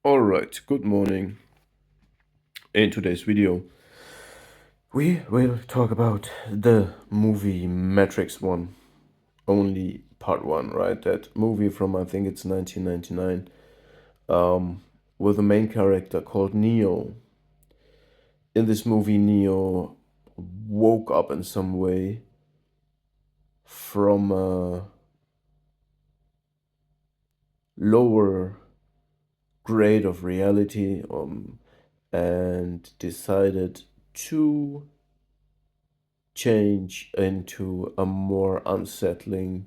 Alright, good morning. In today's video, we will talk about the movie Matrix 1, only part 1, right? That movie from, I think it's 1999, with a main character called Neo. In this movie, Neo woke up in some way from a lower grade of reality and decided to change into a more unsettling,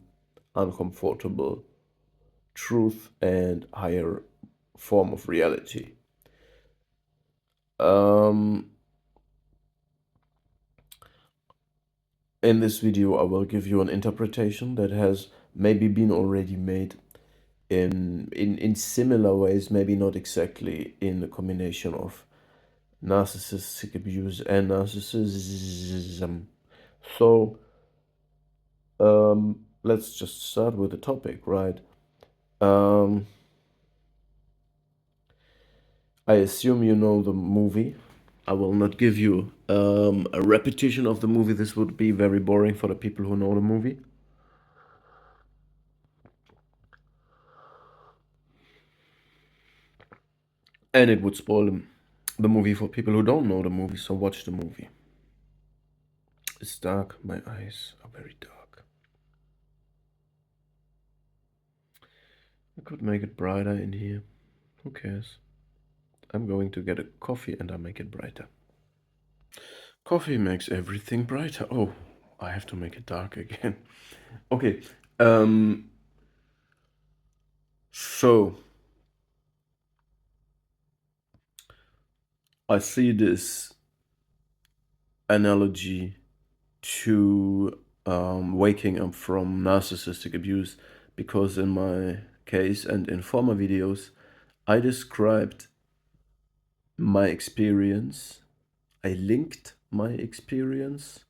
uncomfortable truth and higher form of reality. Um, in this video, I will give you an interpretation that has maybe been already made in similar ways, maybe not exactly in the combination of narcissistic abuse and narcissism. So, let's just start with the topic, right? Um, I assume you know the movie. I will not give you a repetition of the movie. This would be very boring for the people who know the movie. And it would spoil the movie for people who don't know the movie, so watch the movie. It's dark. My eyes are very dark. I could make it brighter in here. Who cares? I'm going to get a coffee and I'll make it brighter. Coffee makes everything brighter. Oh, I have to make it dark again. Okay. So I see this analogy to waking up from narcissistic abuse because in my case and in former videos, I described my experience. I linked my experience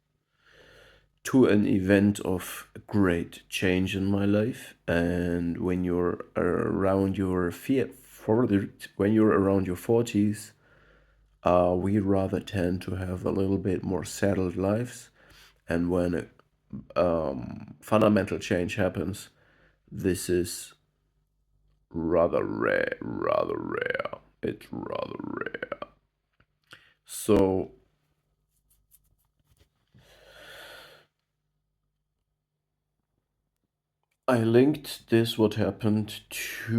to an event of great change in my life. And when you're around your when you're around your 40s, we rather tend to have a little bit more settled lives. And when fundamental change happens, this is rather rare, rather rare. It's rather rare. So I linked this, what happened, to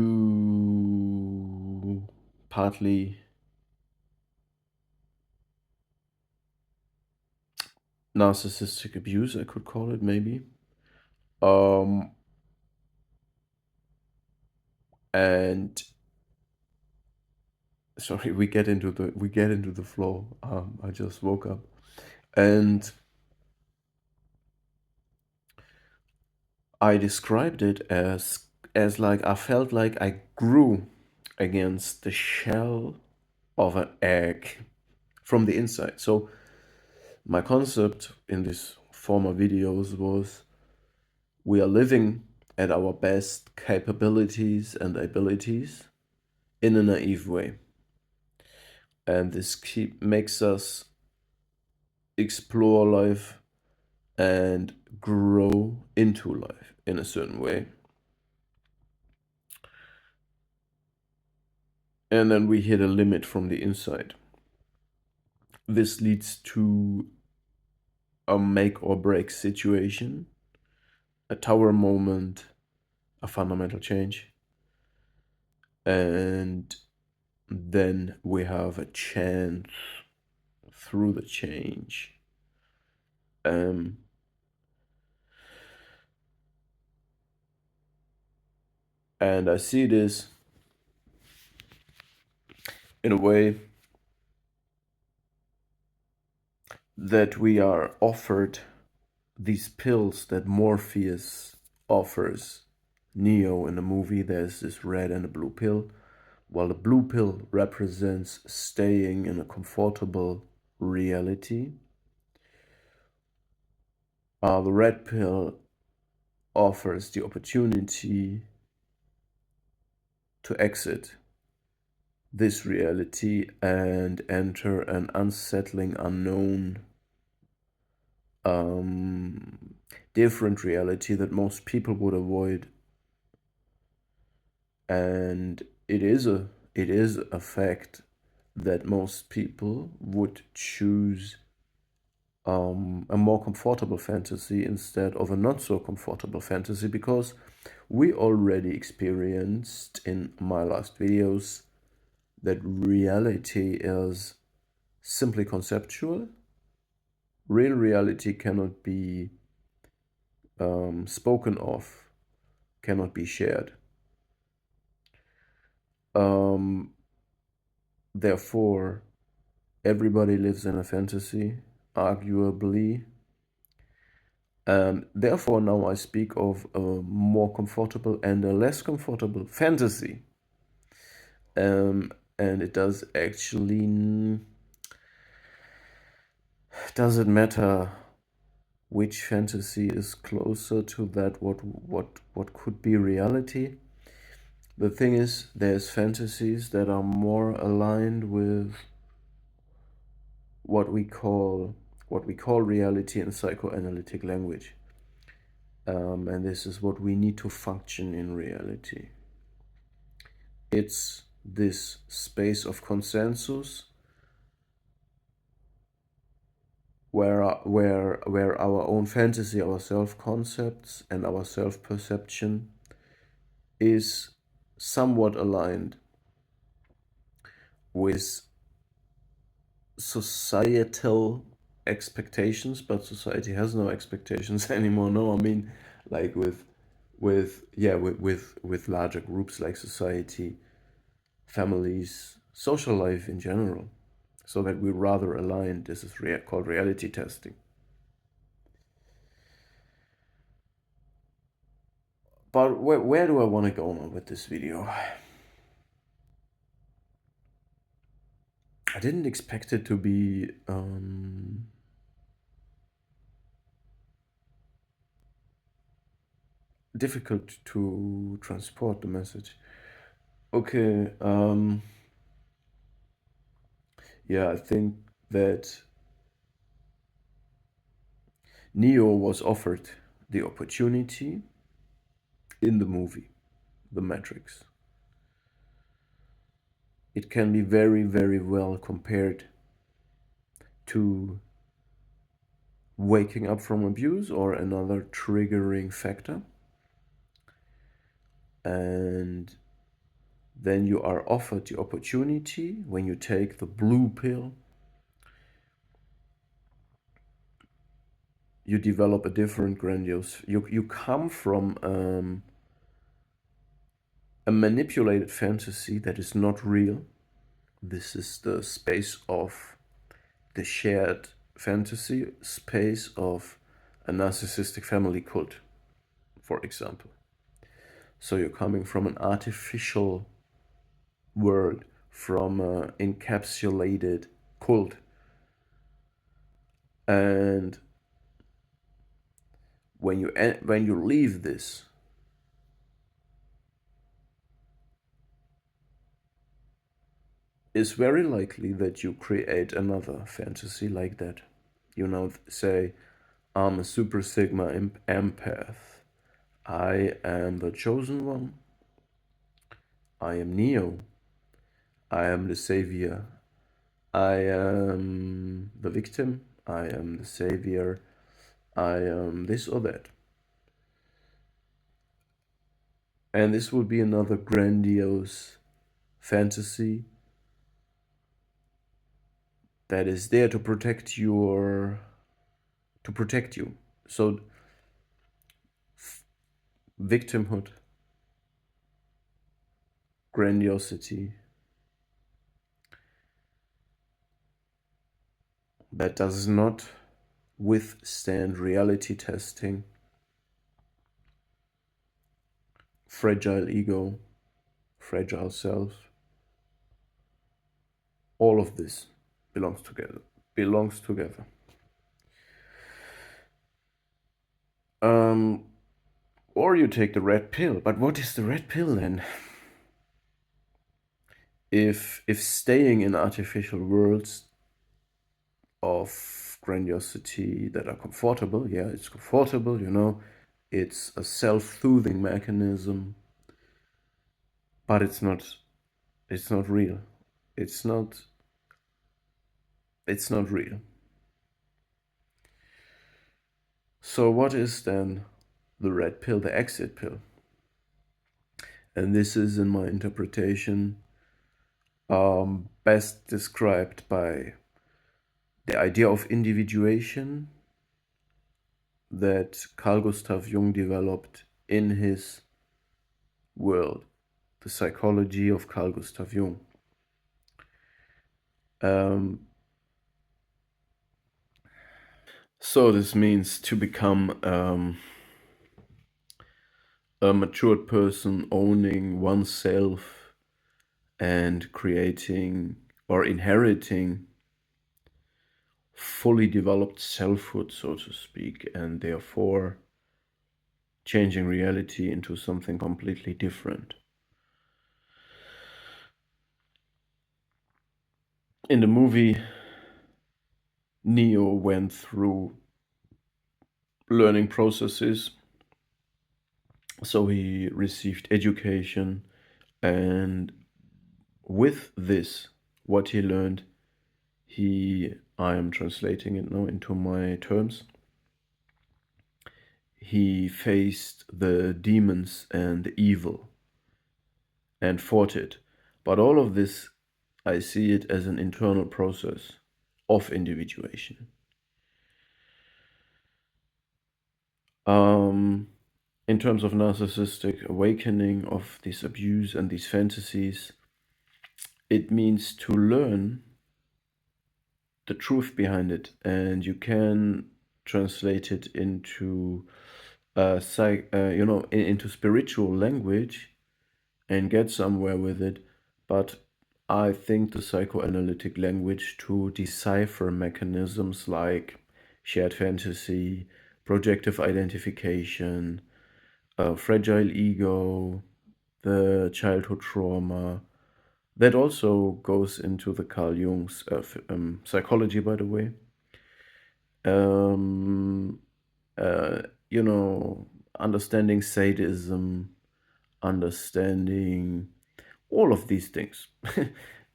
partly narcissistic abuse, I could call it maybe. And sorry, we get into the flow. I just woke up, and I described it as like I felt like I grew against the shell of an egg from the inside. So my concept in these former videos was we are living at our best capabilities and abilities in a naive way. And this makes us explore life and grow into life in a certain way. And then we hit a limit from the inside. This leads to a make or break situation, a tower moment, a fundamental change. And then we have a chance through the change. And I see this in a way that we are offered these pills that Morpheus offers Neo in the movie. There's this red and a blue pill. While the blue pill represents staying in a comfortable reality, the red pill offers the opportunity to exit this reality and enter an unsettling, unknown, different reality that most people would avoid. And it is a fact that most people would choose a more comfortable fantasy instead of a not so comfortable fantasy, because we already experienced in my last videos that reality is simply conceptual. Real reality cannot be spoken of, cannot be shared. Um, Therefore, everybody lives in a fantasy, arguably. And therefore, now I speak of a more comfortable and a less comfortable fantasy. And it does actually doesn't matter which fantasy is closer to that what could be reality. The thing is, there's fantasies that are more aligned with what we call reality in psychoanalytic language. And this is what we need to function in reality. It's this space of consensus where our own fantasy, our self-concepts, and our self-perception is somewhat aligned with societal expectations, but society has no expectations anymore. No, I mean, like with larger groups like society, families, social life in general, so that we're rather aligned. This is called reality testing. But where do I want to go now with this video? I didn't expect it to be difficult to transport the message. Okay, yeah, I think that Neo was offered the opportunity in the movie, The Matrix. It can be very, very well compared to waking up from abuse or another triggering factor. And then you are offered the opportunity when you take the blue pill. You develop a different grandiose. You come from a manipulated fantasy that is not real. This is the space of the shared fantasy space of a narcissistic family cult, for example. So you're coming from an artificial world, from an encapsulated cult. And when you leave this, it's very likely that you create another fantasy like that. You know, say, I'm a super sigma empath. I am the chosen one. I am Neo. I am the savior. I am the victim. I am the savior. I am this or that. And this would be another grandiose fantasy that is there to protect you. So victimhood, grandiosity, that does not withstand reality testing, fragile ego, fragile self. All of this belongs together. Belongs together. Or you take the red pill. But what is the red pill then? If staying in artificial worlds of grandiosity that are comfortable, yeah, it's comfortable, it's a self-soothing mechanism, but it's not real. It's not it's not real. So what is then the red pill, the exit pill? And this is, in my interpretation, best described by the idea of individuation that Carl Gustav Jung developed in his world, the psychology of Carl Gustav Jung. Um, so this means to become a matured person owning oneself and creating or inheriting fully developed selfhood, so to speak, and therefore changing reality into something completely different. In the movie, Neo went through learning processes. So he received education, and with this, what he learned, I am translating it now into my terms, he faced the demons and the evil and fought it. But all of this, I see it as an internal process of individuation. In terms of narcissistic awakening of this abuse and these fantasies, it means to learn the truth behind it, and you can translate it into into spiritual language and get somewhere with it. But I think the psychoanalytic language to decipher mechanisms like shared fantasy, projective identification, fragile ego, the childhood trauma. That also goes into the Carl Jung's psychology, by the way. Um, uh, you know, Understanding sadism, understanding all of these things.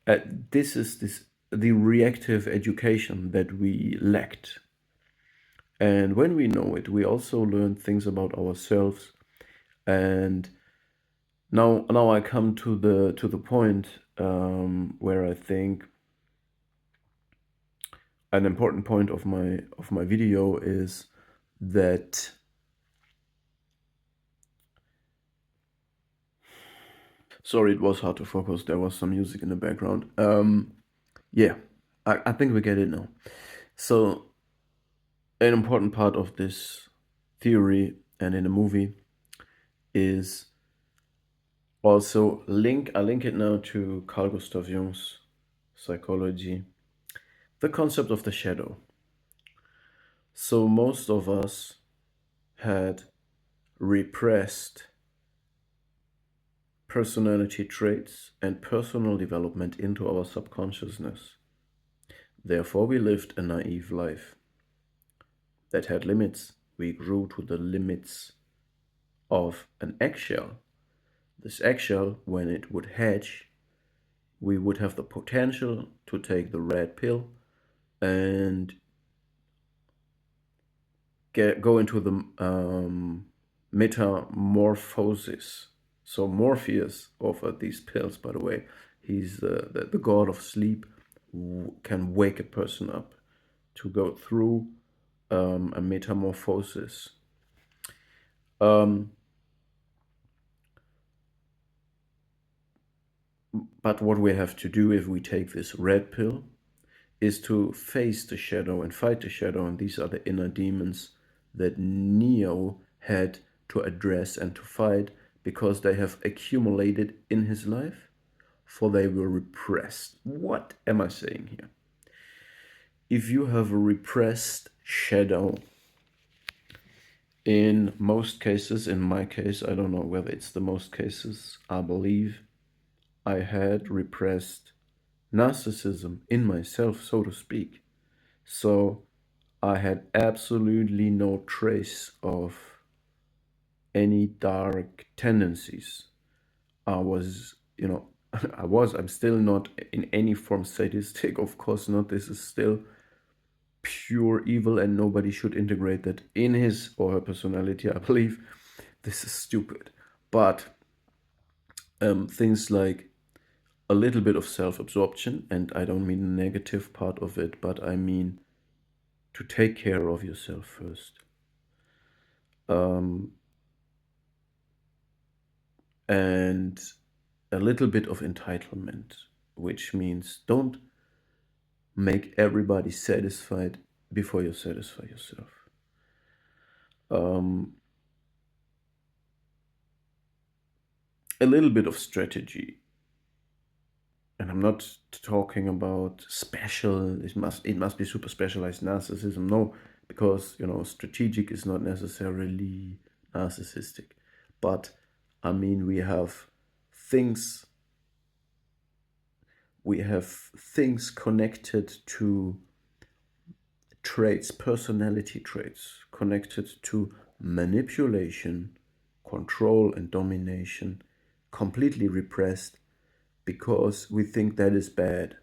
uh, this the reactive education that we lacked, and when we know it, we also learn things about ourselves. And now I come to the point where I think an important point of my video is that sorry, it was hard to focus. There was some music in the background. Yeah, I think we get it now. So an important part of this theory and in the movie is also I link it now to Carl Gustav Jung's psychology, the concept of the shadow. So most of us had repressed personality traits and personal development into our subconsciousness. Therefore, we lived a naive life that had limits. We grew to the limits of an eggshell. This eggshell, when it would hatch, we would have the potential to take the red pill and go into the metamorphosis. So Morpheus offered these pills, by the way. He's the god of sleep, can wake a person up to go through a metamorphosis. Um, but what we have to do if we take this red pill is to face the shadow and fight the shadow, and these are the inner demons that Neo had to address and to fight because they have accumulated in his life, for they were repressed. What am I saying here? If you have a repressed shadow, in most cases, in my case, I don't know whether it's the most cases, I believe I had repressed narcissism in myself, so to speak. So I had absolutely no trace of any dark tendencies. I was, I'm still not in any form sadistic, of course not. This is still pure evil, and nobody should integrate that in his or her personality, I believe. This is stupid. But things like a little bit of self absorption, and I don't mean the negative part of it, but I mean to take care of yourself first. Um, and a little bit of entitlement, which means don't make everybody satisfied before you satisfy yourself. Um, a little bit of strategy, and I'm not talking about special. It must be super specialized narcissism. No, because strategic is not necessarily narcissistic, but I mean things we have things connected to traits, personality traits connected to manipulation, control, and domination, completely repressed because we think that is bad.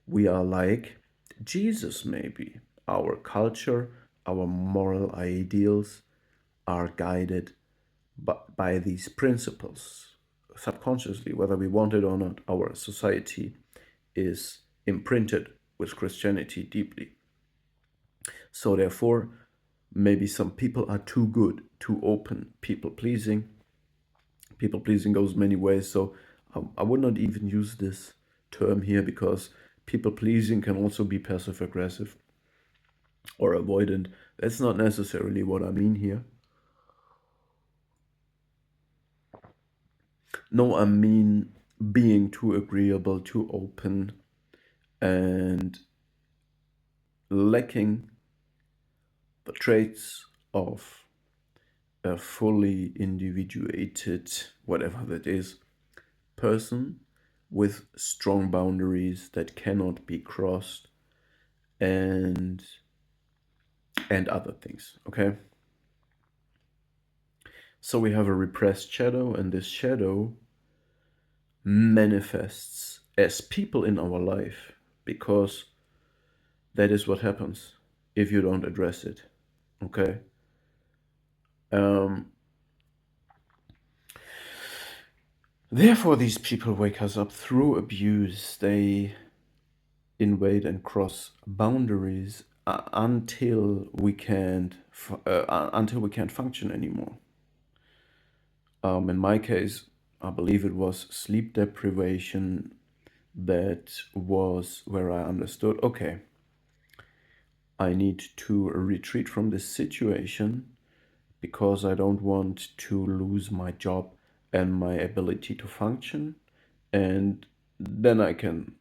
We are like Jesus, maybe. Our culture, our moral ideals are guided by these principles subconsciously, whether we want it or not. Our society is imprinted with Christianity deeply. So, therefore, maybe some people are too good, too open, people pleasing. People pleasing goes many ways, so I would not even use this term here because people pleasing can also be passive aggressive or avoidant. That's not necessarily what I mean here. No, I mean being too agreeable, too open, and lacking the traits of a fully individuated, whatever that is, person with strong boundaries that cannot be crossed, and other things. Okay, so we have a repressed shadow, and this shadow manifests as people in our life because that is what happens if you don't address it. Okay. um Therefore, these people wake us up through abuse. They invade and cross boundaries until we can't function anymore. In my case, I believe it was sleep deprivation that was where I understood, okay, I need to retreat from this situation because I don't want to lose my job and my ability to function. And then I can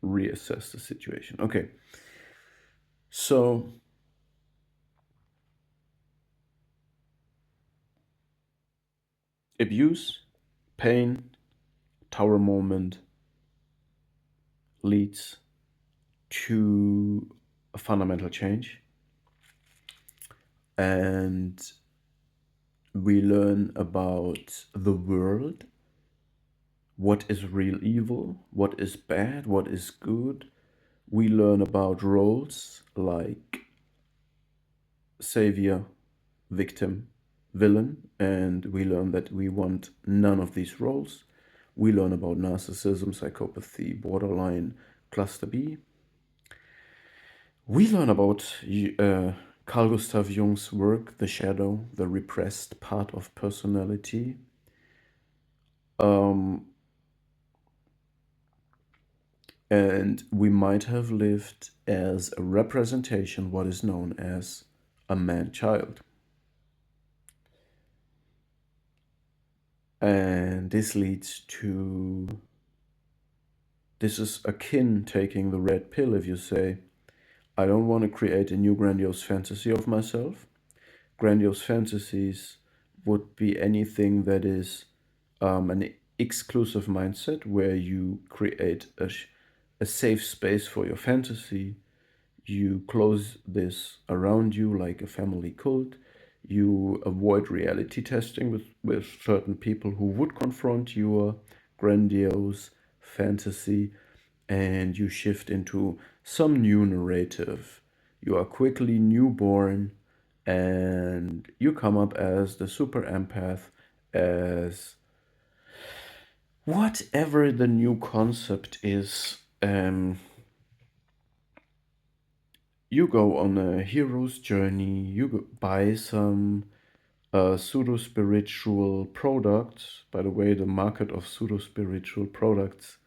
reassess the situation. Okay. So abuse, pain, tower moment leads to a fundamental change. And we learn about the world, what is real evil, what is bad, what is good. We learn about roles like savior, victim, villain, and we learn that we want none of these roles. We learn about narcissism, psychopathy, borderline, cluster B. We learn about Carl Gustav Jung's work, The Shadow, the repressed part of personality. Um, and we might have lived as a representation, what is known as a man-child. And this leads to, this is akin taking the red pill if you say, I don't want to create a new grandiose fantasy of myself. Grandiose fantasies would be anything that is an exclusive mindset where you create a safe space for your fantasy. You close this around you like a family cult. You avoid reality testing with certain people who would confront your grandiose fantasy, and you shift into some new narrative. You are quickly newborn, and you come up as the super empath, as whatever the new concept is. You go on a hero's journey, buy some pseudo spiritual products. By the way, the market of pseudo spiritual products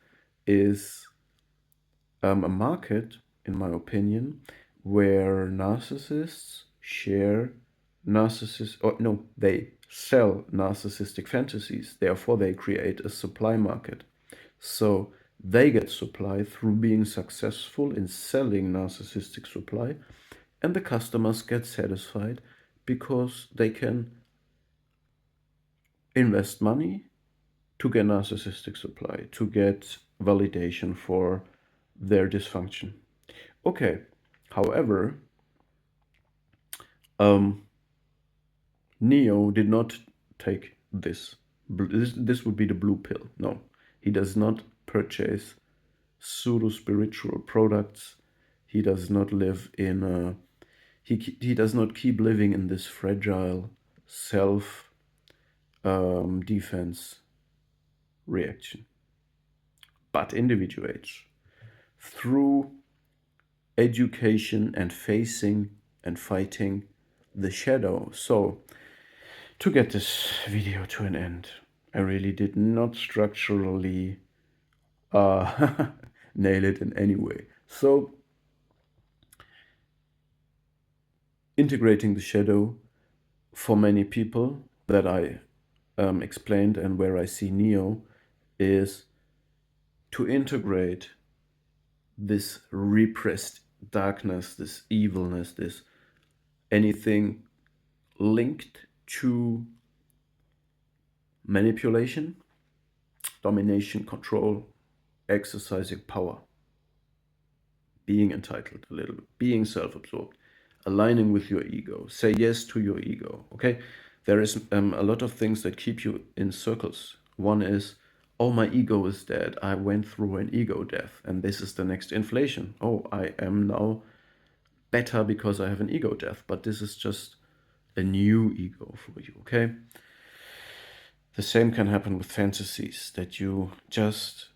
is a market, in my opinion, where narcissists share or no, they sell narcissistic fantasies. Therefore, they create a supply market. So they get supply through being successful in selling narcissistic supply, and the customers get satisfied because they can invest money to get narcissistic supply, to get validation for their dysfunction. Okay, however, um, Neo did not take this. This would be the blue pill. No, he does not purchase pseudo spiritual products. He does not live in a. He does not keep living in this fragile self defense reaction, but individuates through education and facing and fighting the shadow. So, to get this video to an end, I really did not structurally uh, nail it in any way. So, integrating the shadow for many people that I explained and where I see Neo is to integrate this repressed darkness, this evilness, this anything linked to manipulation, domination, control, exercising power, being entitled a little bit, being self-absorbed, aligning with your ego. Say yes to your ego. Okay, there is a lot of things that keep you in circles. One is, oh, my ego is dead. I went through an ego death, and this is the next inflation. Oh, I am now better because I have an ego death, but this is just a new ego for you. Okay. The same can happen with fantasies, that you just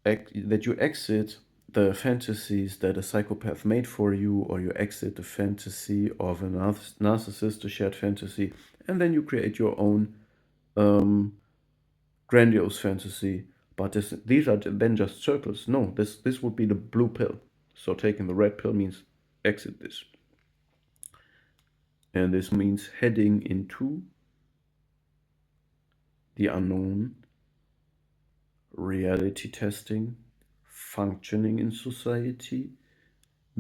that you exit the fantasies that a psychopath made for you, or you exit the fantasy of a narcissist, a shared fantasy, and then you create your own grandiose fantasy. But these are then just circles. No, this would be the blue pill. So taking the red pill means exit this. And this means heading into the unknown, reality testing, functioning in society,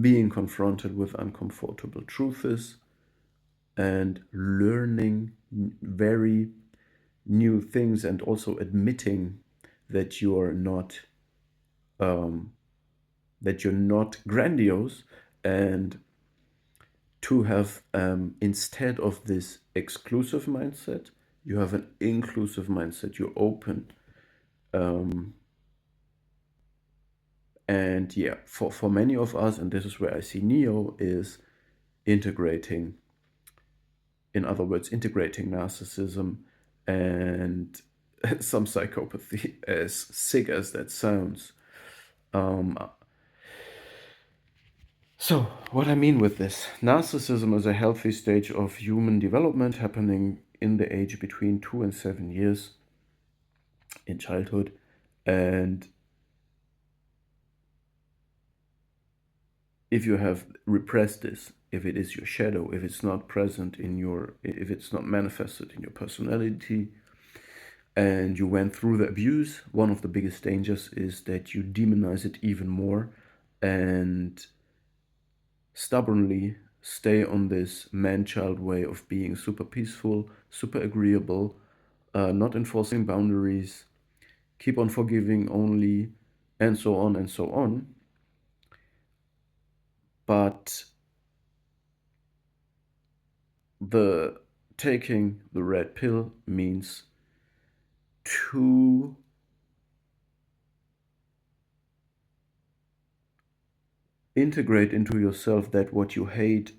being confronted with uncomfortable truths, and learning very new things, and also admitting that you're not grandiose, and to have instead of this exclusive mindset, you have an inclusive mindset. You're open. And yeah, for many of us, and this is where I see Neo, is integrating, in other words, integrating narcissism and some psychopathy, as sick as that sounds. So, what I mean with this, narcissism is a healthy stage of human development happening in the age between 2 and 7 years in childhood. And if you have repressed this, if it is your shadow, if it's not present in your, if it's not manifested in your personality, and you went through the abuse, one of the biggest dangers is that you demonize it even more and stubbornly stay on this man-child way of being super peaceful, super agreeable, not enforcing boundaries, keep on forgiving only, and so on and so on. But the taking the red pill means to integrate into yourself that what you hate,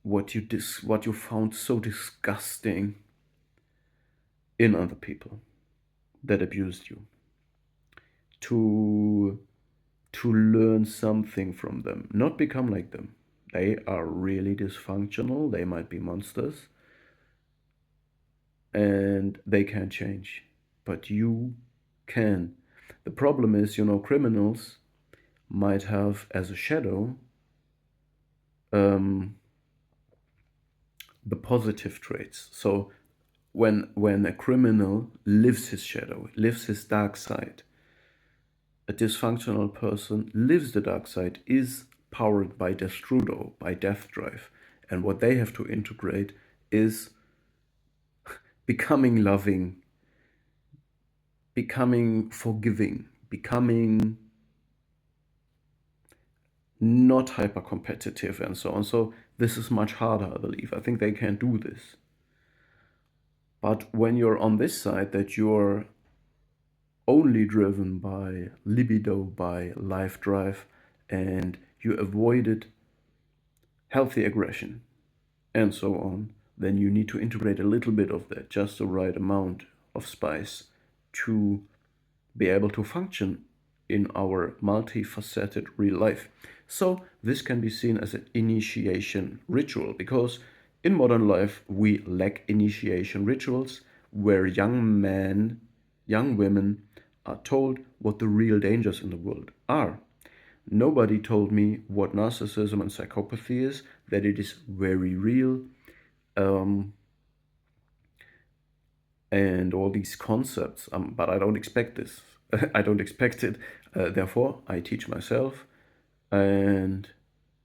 what you found so disgusting in other people that abused you, to learn something from them, not become like them. They are really dysfunctional, they might be monsters, and they can't change, but you can. The problem is, criminals might have as a shadow um, the positive traits. So when a criminal lives his shadow, lives his dark side, a dysfunctional person lives the dark side, is powered by destrudo, by death drive. And what they have to integrate is becoming loving, becoming forgiving, becoming not hyper competitive, and so on. So this is much harder, I believe. I think they can do this. But when you're on this side, that you're only driven by libido, by life drive, and you avoided healthy aggression and so on, then you need to integrate a little bit of that, just the right amount of spice to be able to function in our multifaceted real life. So this can be seen as an initiation ritual, because in modern life we lack initiation rituals where young men, young women are told what the real dangers in the world are. Nobody told me what narcissism and psychopathy is, that it is very real, um, and all these concepts. But I don't expect this. I don't expect it. Therefore, I teach myself, and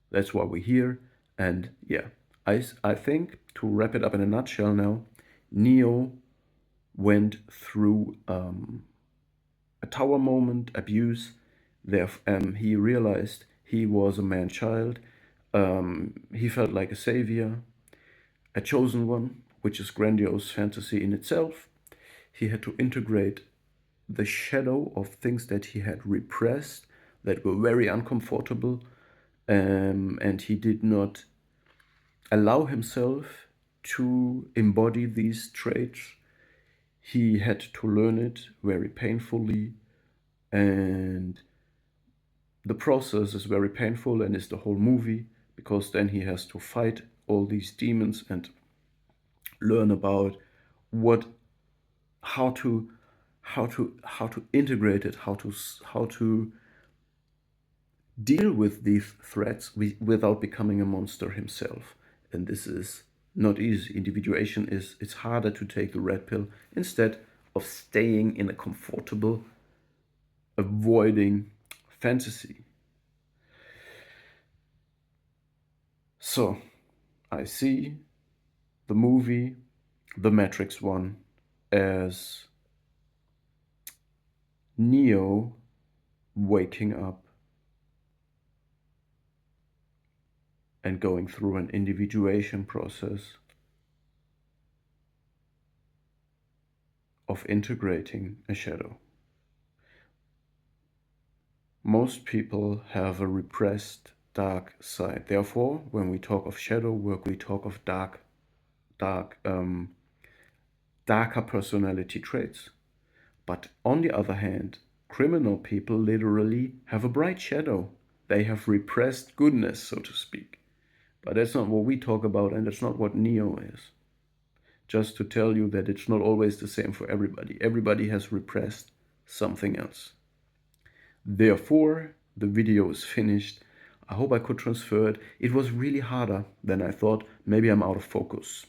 that's why we're here. And yeah, I think, to wrap it up in a nutshell now, Neo went through a tower moment, abuse. There, he realized he was a man child. He felt like a savior, a chosen one, which is grandiose fantasy in itself. He had to integrate the shadow of things that he had repressed, that were very uncomfortable, and he did not allow himself to embody these traits. He had to learn it very painfully, and the process is very painful, and is the whole movie, because then he has to fight all these demons and learn about what how to integrate it, how to deal with these threats without becoming a monster himself. And this is not easy. Individuation is, it's harder to take the red pill instead of staying in a comfortable, avoiding fantasy. So I see the movie The Matrix one as Neo waking up and going through an individuation process of integrating a shadow. Most people have a repressed dark side. Therefore, when we talk of shadow work, we talk of darker personality traits. But on the other hand, criminal people literally have a bright shadow. They have repressed goodness, so to speak. But that's not what we talk about, and that's not what Neo is. Just to tell you that it's not always the same for everybody. Everybody has repressed something else. Therefore, the video is finished. I hope I could transfer it. It was really harder than I thought. Maybe I'm out of focus.